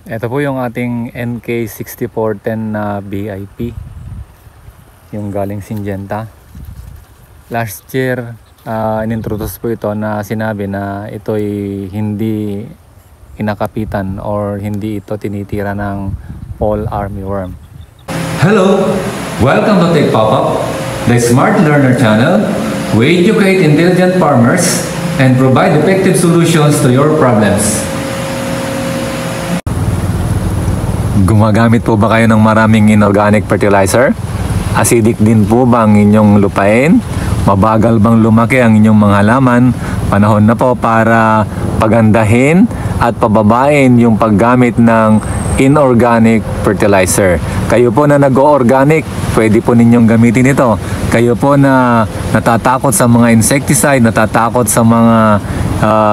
Ito po yung ating NK6410 na BIP, yung galing Syngenta. Last year, inintroduce po ito na sinabi na ito'y hindi kinakapitan or hindi ito tinitira ng fall armyworm. Hello! Welcome to Tech Pop-Up, the Smart Learner channel. We educate intelligent farmers and provide effective solutions to your problems. Gumagamit po ba kayo ng maraming inorganic fertilizer? Acidic din po ba ang inyong lupain? Mabagal bang lumaki ang inyong mga halaman? Panahon na po para pagandahin at pababain yung paggamit ng inorganic fertilizer. Kayo po na nag-o-organic, pwede po ninyong gamitin ito. Kayo po na natatakot sa mga insecticide, natatakot sa mga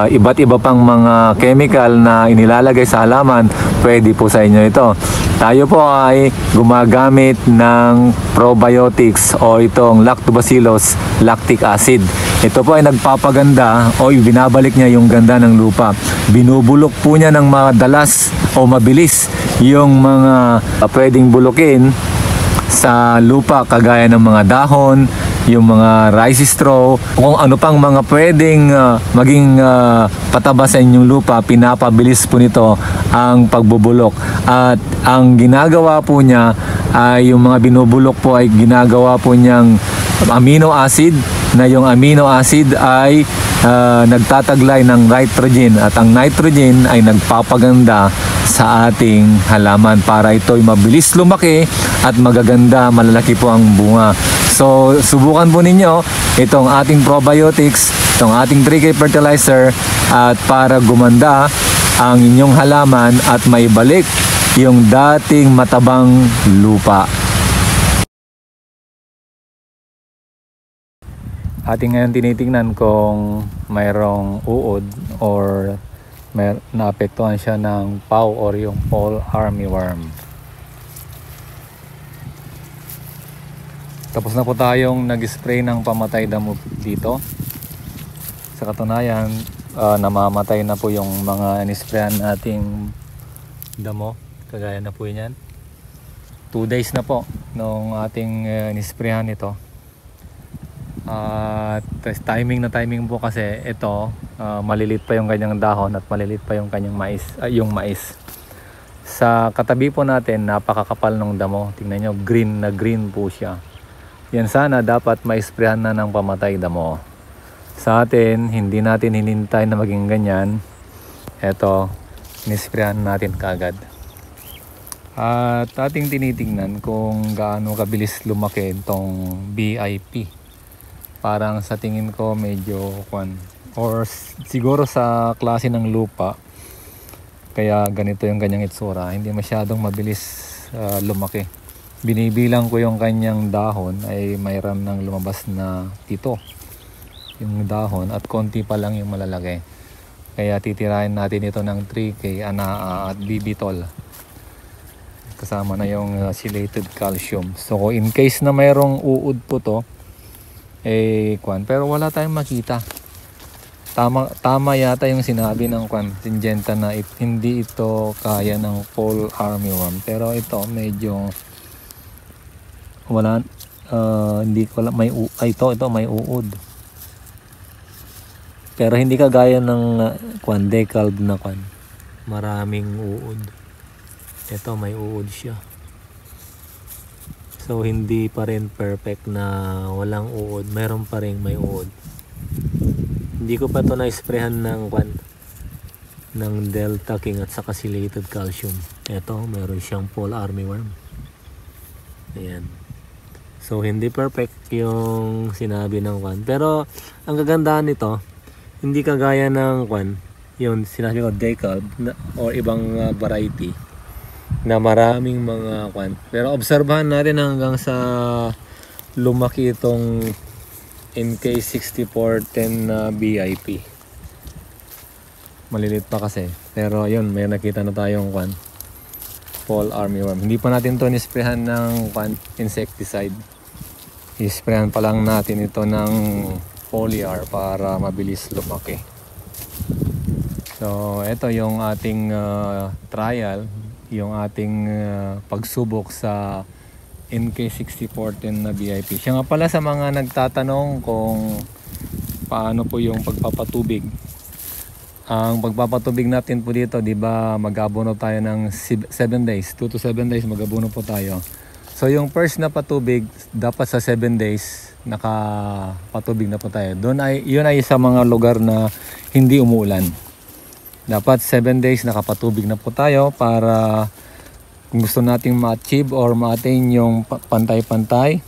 iba't iba pang mga chemical na inilalagay sa halaman, pwede po sa inyo ito. Tayo po ay gumagamit ng probiotics o itong Lactobacillus lactic acid. Ito po ay nagpapaganda o binabalik niya yung ganda ng lupa. Binubulok po niya ng madalas o mabilis yung mga pwedeng bulukin sa lupa, kagaya ng mga dahon, yung mga rice straw, kung ano pang mga pwedeng maging pataba sa inyong lupa, pinapabilis po nito ang pagbubulok. At ang ginagawa po niya ay yung mga binubulok po ay ginagawa po niyang amino acid, na yung amino acid ay nagtataglay ng nitrogen, at ang nitrogen ay nagpapaganda sa ating halaman para ito'y mabilis lumaki at magaganda, malalaki po ang bunga. So subukan po ninyo itong ating probiotics, itong ating 3K fertilizer, at para gumanda ang inyong halaman at maibalik yung dating matabang lupa. Ating ngayon tinitingnan kung mayroong uod or naapektuhan siya ng PAW or yung fall armyworm. Tapos na po tayong nag-spray ng pamatay damo dito. Sa katunayan, namamatay na po yung mga inisprayan nating damo. Kagaya na po yan. 2 days na po nung ating inisprayan ito. Timing po kasi ito, malilit pa yung kanyang dahon at malilit pa yung kanyang mais. Sa katabi po natin, napakakapal ng damo. Tingnan nyo, green na green po siya. Yan sana dapat ma-sprayan na ng pamatay damo. Sa atin, hindi natin hinintay na maging ganyan. Ito, nisprayan natin kaagad. At ating tinitingnan kung gaano kabilis lumaki itong BIP. Parang sa tingin ko medyo or siguro sa klase ng lupa, kaya ganito yung kanyang itsura. Hindi masyadong mabilis lumaki. Binibilang ko yung kanyang dahon ay mayroon ng lumabas na 7 yung dahon at konti pa lang yung malalaki. Kaya titirahin natin ito ng 3K anaa at bibitol. Kasama na yung chelated calcium. So in case na mayroong uod po to, pero wala tayong makita. Tama yata yung sinabi ng Syngenta na hindi ito kaya ng fall armyworm. Pero ito medyo wala, hindi ko alam, ito may uod. Pero hindi kagaya ng decalb na maraming uod. Ito may uod siya. So hindi pa rin perfect na walang uod, meron pa rin may uod. Hindi ko pa ito na-sprayhan ng Delta King at saka chelated calcium. Ito meron siyang fall armyworm. Ayan. So hindi perfect yung sinabi ng pero ang kagandahan nito, hindi kagaya ng yung sinabi ko decalb or ibang variety na maraming mga pero obserbahan natin hanggang sa lumaki itong NK6410 na BIP. Malilit pa kasi, pero yun, may nakita na tayong fall armyworm. Hindi pa natin to nisprayan ng insecticide. Isprayan pa lang natin ito ng foliar para mabilis lumaki. So ito yung ating trial, yung ating pagsubok sa NK6014 na VIP. Siya nga pala sa mga nagtatanong kung paano po yung pagpapatubig. Ang pagpapatubig natin po dito, di ba mag-abono tayo ng 7 days, 2 to 7 days mag-abono po tayo. So yung first na patubig, dapat sa 7 days nakapatubig na po tayo. Yun ay sa mga lugar na hindi umuulan. Dapat 7 days nakapatubig na po tayo para kung gusto nating ma-achieve or ma-attain yung pantay-pantay.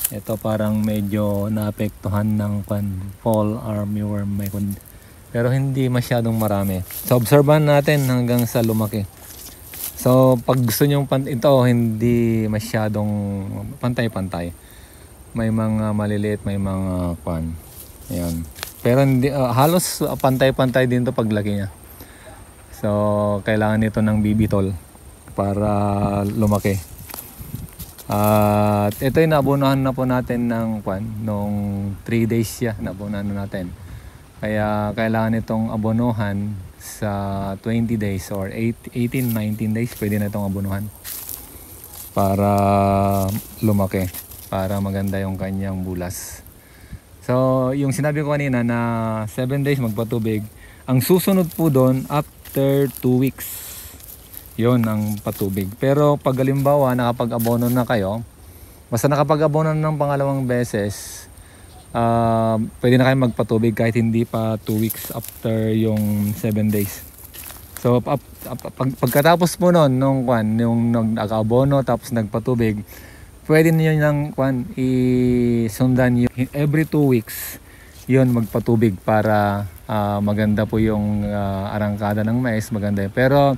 Ito parang medyo naapektuhan ng fall armyworm, pero hindi masyadong marami. So obserbahan natin hanggang sa lumaki. So pag gusto nyo ito, hindi masyadong pantay-pantay. May mga maliliit, may mga Ayan. Pero hindi, halos pantay-pantay din to paglaki niya. So kailangan nito ng bibitol para lumaki. At ito ay naabonahan na po natin ng nung 3 days siya, naabonahan na natin. Kaya kailangan itong abonohan sa 20 days or 18, 19 days, pwede na itong abonohan para lumaki, para maganda yung kanyang bulas. So yung sinabi ko kanina na 7 days magpatubig, ang susunod po doon after 2 weeks, yon ang patubig. Pero pag halimbawa nakapag-abono na kayo, basta nakapag-abono ng pangalawang beses, pwede na kayo magpatubig kahit hindi pa 2 weeks after yung 7 days. So pagkatapos po nun, yung nag-abono tapos nagpatubig, pwede niyo nang isundan yung every 2 weeks yon magpatubig para maganda po yung arangkada ng mais, maganda. Pero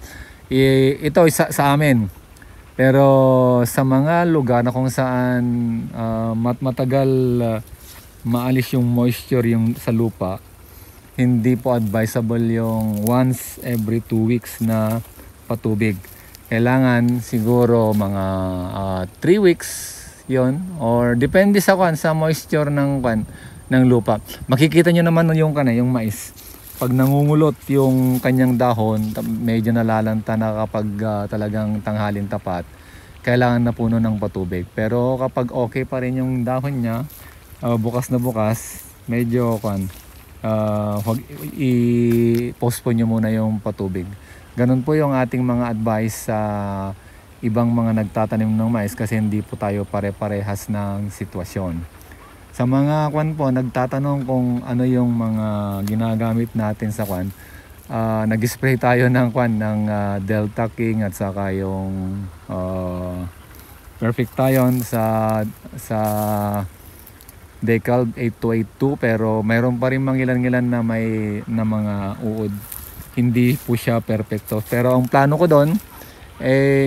ito sa amin. Pero sa mga lugar na kung saan matagal maalis yung moisture yung sa lupa, hindi po advisable yung once every 2 weeks na patubig. Kailangan siguro mga 3 weeks yon, or depende sa moisture ng lupa. Makikita nyo naman yung mais. Pag nangungulot yung kanyang dahon, medyo nalalanta na kapag talagang tanghalin tapat, kailangan na puno ng patubig. Pero kapag okay pa rin yung dahon niya, bukas na bukas, medyo i-postpone nyo muna yung patubig. Ganun po yung ating mga advice sa ibang mga nagtatanim ng mais, kasi hindi po tayo pare-parehas ng sitwasyon. Sa mga po, nagtatanong kung ano yung mga ginagamit natin sa nag-spray tayo ng Delta King at saka yung Perfectation sa Decalb 8282, pero mayroon pa rin mangilan-ngilan na may mga uod. Hindi po siya perfecto. Pero ang plano ko doon,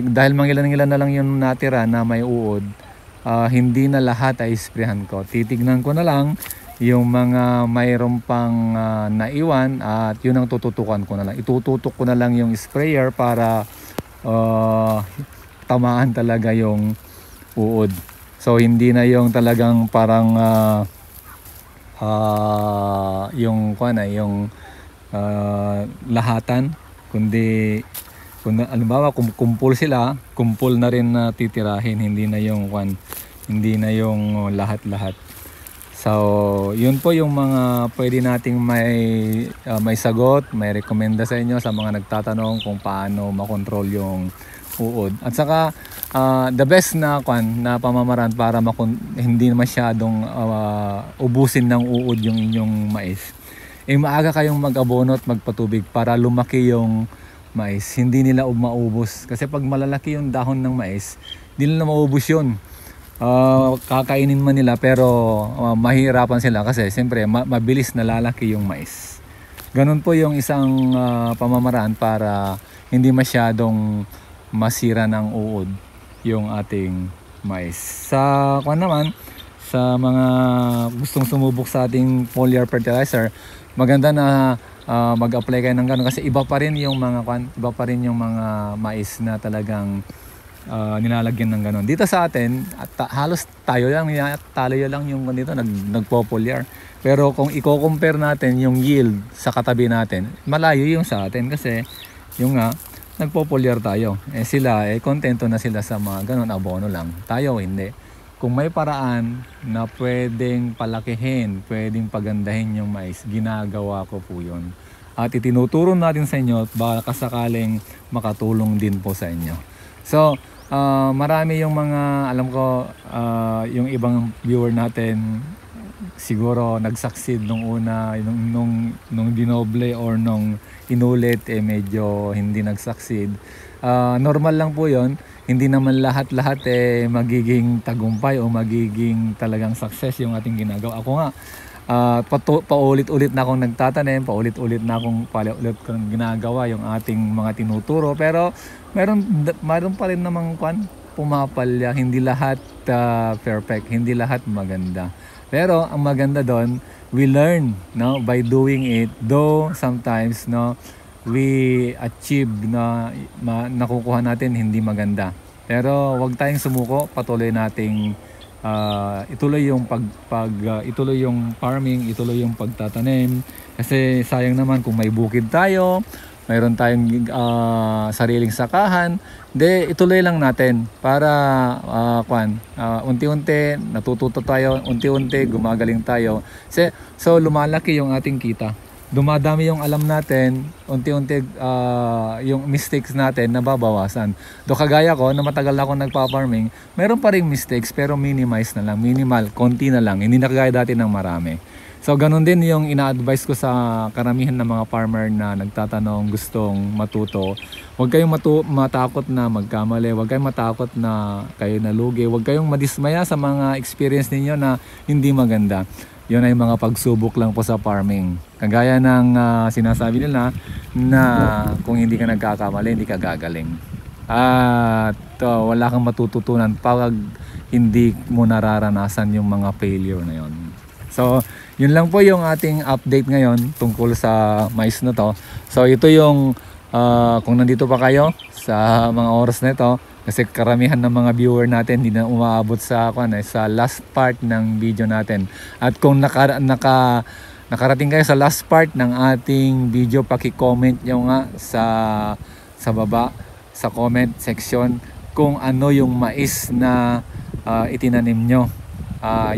dahil mangilan-ngilan na lang yung natira na may uod, hindi na lahat ay sprayhan ko. Titignan ko na lang yung mga mayroon pang naiwan, at yun ang tututukan ko na lang. Itututok ko na lang yung sprayer para tamaan talaga yung uod. So hindi na yung talagang parang yung lahatan, kundi kung halimbawa kumpul sila, kumpul na rin na titirahin, hindi na yung lahat-lahat. So yun po yung mga pwede nating may sagot, may rekomenda sa inyo sa mga nagtatanong kung paano makontrol yung uod. At saka the best na pamamaraan para hindi masyadong ubusin ng uod yung inyong mais, maaga kayong mag-abono at magpatubig para lumaki yung mais. Hindi nila maubos, kasi pag malalaki yung dahon ng mais, hindi nila maubos yun. Kakainin man nila, pero mahirapan sila kasi siyempre mabilis nalalaki yung mais. Ganun po yung isang pamamaraan para hindi masyadong masira ng uod yung ating mais. Sa naman, sa mga gustong sumubok sa ating foliar fertilizer, maganda na mag-apply kayo ng ganun, kasi iba pa rin yung mga mais na talagang nilalagyan ng ganon. Dito sa atin, halos tayo lang yung dito nagpopulyar. Pero kung i-compare natin yung yield sa katabi natin, malayo yung sa atin kasi yung nga nagpopulyar tayo. Sila kontento na sila sa mga ganon abono lang. Tayo hindi. Kung may paraan na pwedeng palakihin, pwedeng pagandahin yung mais, ginagawa ko po yun. At itinuturo natin sa inyo at baka sakaling makatulong din po sa inyo. So, marami yung mga, alam ko, yung ibang viewer natin, siguro nag-succeed nung una, nung dinoble or nung inulit, medyo hindi nag-succeed. Normal lang po yon. Hindi naman lahat magiging tagumpay o magiging talagang success yung ating ginagawa. Ako nga, paulit-ulit na akong nagtatanim, paulit-ulit na akong ginagawa yung ating mga tinuturo, pero meron pa rin namang pumapalya. Hindi lahat perfect, hindi lahat maganda, pero ang maganda doon, we learn, no, by doing it, though sometimes, no, we achieve na nakukuha natin hindi maganda, pero wag tayong sumuko, patuloy nating ituloy yung ituloy yung farming, ituloy yung pagtatanim, kasi sayang naman kung may bukid tayo, mayroon tayong sariling sakahan, ituloy lang natin para unti-unti natututo tayo, unti-unti gumagaling tayo. So lumalaki yung ating kita, dumadami yung alam natin, unti-unti yung mistakes natin nababawasan. Kagaya ko na matagal na ako nagpa-farming, meron pa ring mistakes pero minimize na lang, minimal, konti na lang, hindi na kagaya dati ng marami. So ganun din yung ina-advise ko sa karamihan ng mga farmer na nagtatanong, gustong matuto. Huwag kayong matakot na magkamali, huwag kayong matakot na kayo nalugi, huwag kayong madismaya sa mga experience ninyo na hindi maganda. Yun ay mga pagsubok lang po sa farming. Kagaya ng sinasabi nila na kung hindi ka nagkakamali, hindi ka gagaling. At wala kang matututunan pag hindi mo nararanasan yung mga failure na yun. So, yun lang po yung ating update ngayon tungkol sa mais na to. So, ito yung kung nandito pa kayo sa mga oras na ito, kasi karamihan ng mga viewer natin hindi na umaabot sa last part ng video natin. At kung nakarating kayo sa last part ng ating video, paki-comment nyo nga sa baba, sa comment section, kung ano yung mais na itinanim nyo.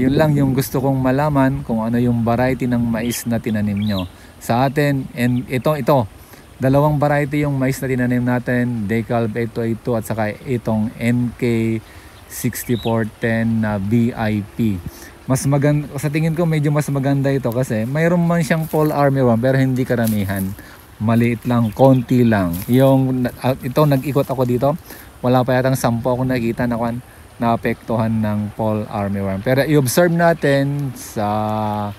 Yun lang yung gusto kong malaman, kung ano yung variety ng mais na tinanim nyo sa atin. And ito dalawang variety yung mais na tinanim natin, Decalb 8282 at saka itong NK 6410 na VIP. Mas maganda sa tingin ko, medyo mas maganda ito kasi mayroon man siyang fall armyworm pero hindi karamihan, maliit lang, konti lang. Yung ito, nag-ikot ako dito, wala pa yatang 10 ako nakita na naapektuhan ng fall armyworm. Pero i-observe natin sa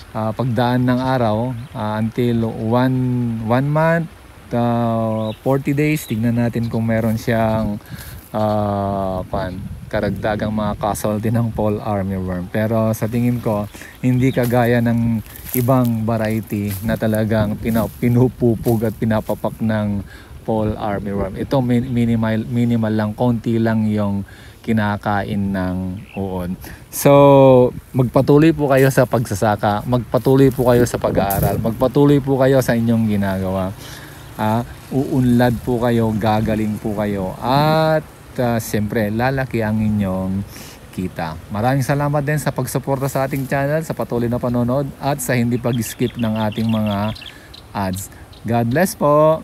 pagdaan ng araw until 1 month, 40 days, tignan natin kung meron siyang karagdagang mga casualty ng fall armyworm. Pero sa tingin ko, hindi kagaya ng ibang variety na talagang pinupupug at pinapapak ng fall armyworm. Ito minimal lang, konti lang yung kinakain ng uod. So, magpatuloy po kayo sa pagsasaka, magpatuloy po kayo sa pag-aaral, magpatuloy po kayo sa inyong ginagawa. Uunlad po kayo, gagaling po kayo, at siyempre lalaki ang inyong kita. Maraming salamat din sa pagsuporta sa ating channel, sa patuloy na panonood at sa hindi pag-skip ng ating mga ads. God bless po!